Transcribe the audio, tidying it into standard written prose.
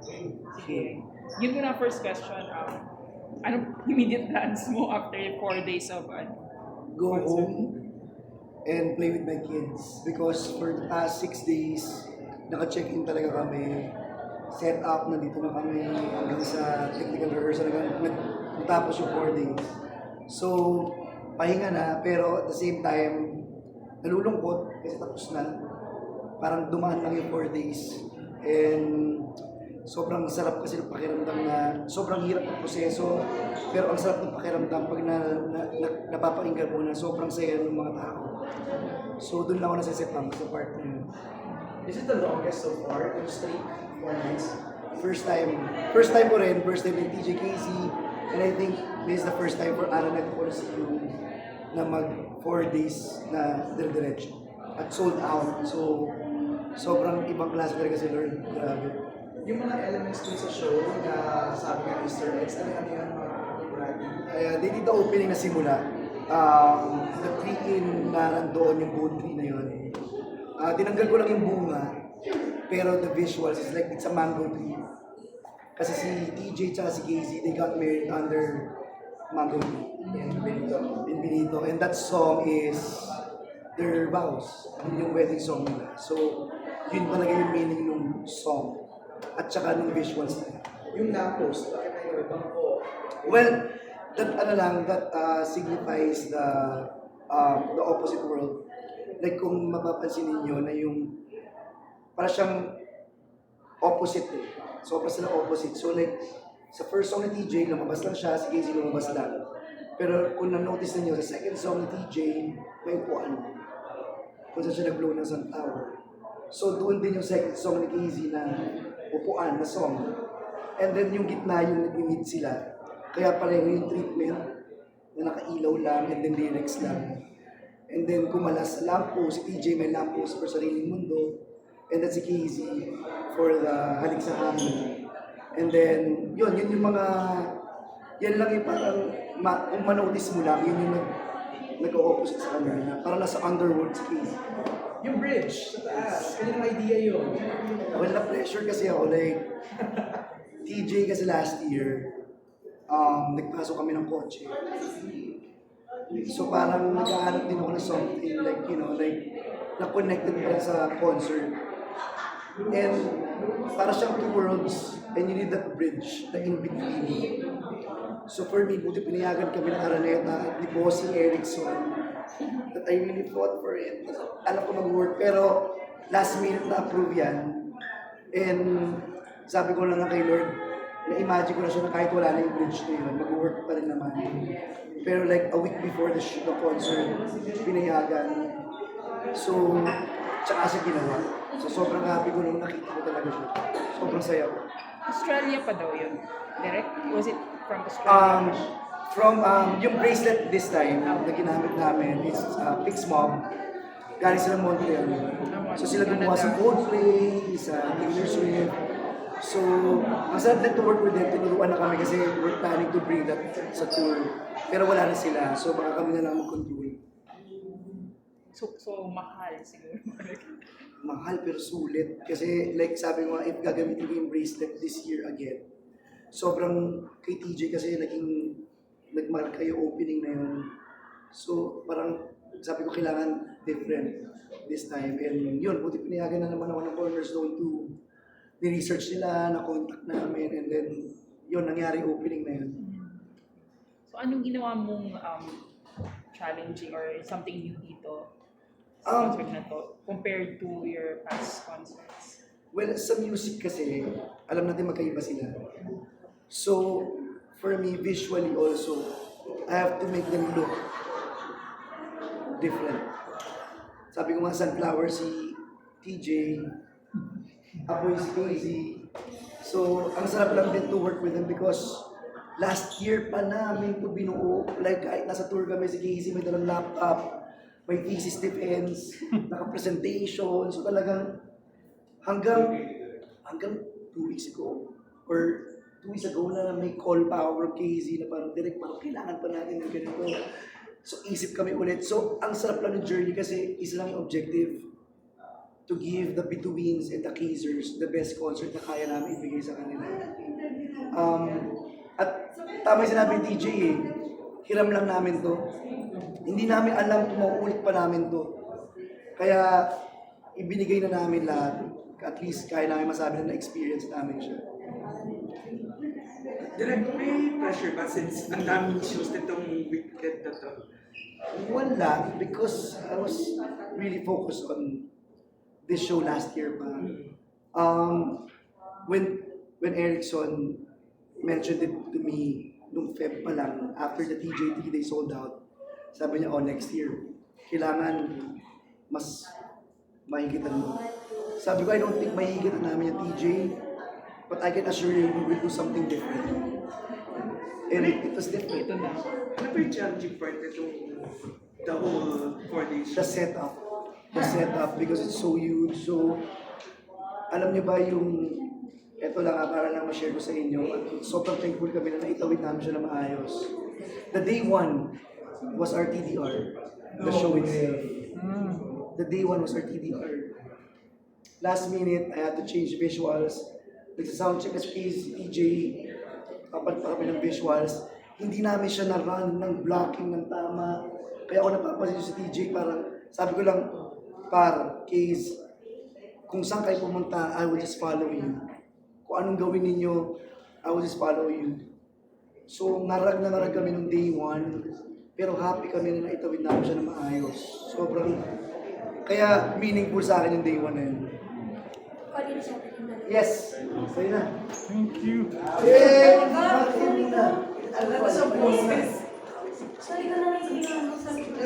Okay. Yun muna first question. Ano immediate plans mo after 4 days of Go concert? home and play with my kids because for the past 6 days, naka-check-in talaga kami, set up, nandito na kami hanggang sa technical rehearsal hanggang natapos yung 4 days. So, pahinga na, pero at the same time, nalulungkot kasi tapos na. Parang dumaan lang yung 4 days. And sobrang sarap kasi ng pakiramdam na sobrang hirap ng proseso, pero ang sarap ng pakiramdam pag napapakinggan mo na sobrang saya ng mga tao. So doon lang ako nasisipang sa part na yun. Is it the longest so far in streak? 4 nights? First time, first time ng TJ Casey, and I think this is the first time for Aranet Coliseum na mag 4 days na dire-diretso at sold out. So sobrang ibang klase talaga si Lord. Grabe. Yung mga elements dun sa show na sabi nga Easter eggs, ano yan mga Brady? They did the opening na simula. The tree-in na nandoon yung buong tree na yun. Tinanggal ko lang yung bunga, pero the visuals is like it's a mango tree. Kasi si TJ tsaka si Casey, they got married under mango tree in Benito. And that song is their vows. Yun yung wedding song nila. So, yun talaga yung meaning ng song. At saka ng visuals nila. Yung lamppost, bakit na yung bangko? Well, that signifies the opposite world. Like kung mapapansin ninyo na yung para siyang opposite eh. Sobra sila opposite. So like sa first song ni TJ, lumabas lang siya, si Casey lumabas lang. Pero kung na-notice niyo sa second song ni TJ, may upuan. Kung saan siya nag-blow ng sunflower. So doon din yung second song ni Casey na upuan na song. And then yung gitna yung nag-meet sila. Kaya pareho yung treatment na nakailaw lang and then lyrics lang. And then kumalas sa lamppost, si TJ may lamppost for Sariling Mundo. And then si Casey for the Halik sa Hangin. And then, yun yung mga, yan lang yung parang, kung manotice mo lang, yun yung nag-o-opposite sa kanya. Na parang nasa underworld si Casey. Yung bridge sa taas, kanyang idea yun. Well, na-pressure kasi ako, like, TJ kasi last year, nagpasok kami ng kotse. So parang naghahanap din ako ng something like, like na-connected pa rin sa concert. And para siyang two worlds and you need that bridge, the in-between. So for me, buti pinayagan kami ng Araneta at ni Bossing Erickson that I really fought for it. Alam ko mag-work pero last minute na-approve yan. And sabi ko lang na kay Lord, na-imagine ko na siya na kahit wala na yung bridge na yun, mag-work pa rin naman. Pero like a week before the concert, pinayagan. So, tsaka siya ginawa. So sobrang happy ko nung nakita ko talaga siya. Sobrang saya ko. Australia pa daw yun. Direct? Was it from Um, Australia? from yung bracelet this time na ginamit namin is Pix Mob. Galing sila Montreal. So sila gumawa sa Coldplay, sa Taylor Swift. So, ang sarap din to work with them. Tinuruan na kami kasi we're planning to bring that sa tour. Pero wala na sila. So baka kami na lang mag-contribute. So mahal siguro. Mahal pero sulit. Kasi like sabi ko nga, if gagamitin ko yung bracelet this year again, sobrang kay TJ kasi nagmarka yung opening na yun. So parang sabi ko kailangan different this time. And yun, buti pinayagan na naman ako ng Cornerstone to ni-research nila, na-contact namin, and then yun, nangyari yung opening na yun. So anong ginawa mong challenging or something new dito sa Um, concert na to compared to your past concerts? Well, sa music kasi, alam natin magkaiba sila. So, for me, visually also, I have to make them look different. Sabi ko nga, Sunflower si TJ, Apoy si Casey. So, ang sarap lang din to work with them because last year pa namin to binuo. Like, kahit nasa tour kami, si Casey may dalang laptop, may thesis defense, naka-presentation. So talagang hanggang 2 weeks ago or 2 weeks ago na may call pa ako from Casey na parang direct parang kailangan pa natin ng ganito. So isip kami ulit. So ang sarap lang ng journey kasi isa lang yung objective. to give the Bituins and the Kazers the best concert na kaya namin ibigay sa kanila. At tama yung sinabi ni TJ eh, hiram lang namin to. Hindi namin alam kung mauulit pa namin to. Kaya ibinigay na namin lahat. At least kaya namin masabi na na-experience namin siya. Direct, may pressure ba since ang daming shows nitong weekend na to? Wala, because I was really focused on this show last year pa. When Erickson mentioned it to me nung Feb pa lang, after the TJ3 they sold out, sabi niya, next year, kailangan mas mahigitan mo. Sabi ko, I don't think mahigitan namin yung TJ, but I can assure you we will do something different. And it was different. Ito na. Ano ba yung challenging part nitong the whole 4 days? The setup because it's so huge. So, alam niyo ba yung, eto lang para lang ma-share ko sa inyo, sobrang thankful kami na naitawid namin siya na maayos. The day one was our TDR, the show itself. The day one was our TDR. Last minute, I had to change visuals. Nagsa-soundcheck as TJ, kapag pa kami ng visuals, hindi namin siya na-run ng blocking ng tama. Kaya ako napapansin si TJ, parang sabi ko lang, case, kung saan kayo pumunta, I will just follow you. Kung anong gawin ninyo, I will just follow you. So, narag kami nung day one, pero happy kami na naitawid namin siya na maayos. Sobrang, kaya meaningful sa akin yung day one na yun. Yes, sa'yo na. Thank you. Yay! Bakit muna? Ano na sa process? Sorry ko na lang yung sabi ko.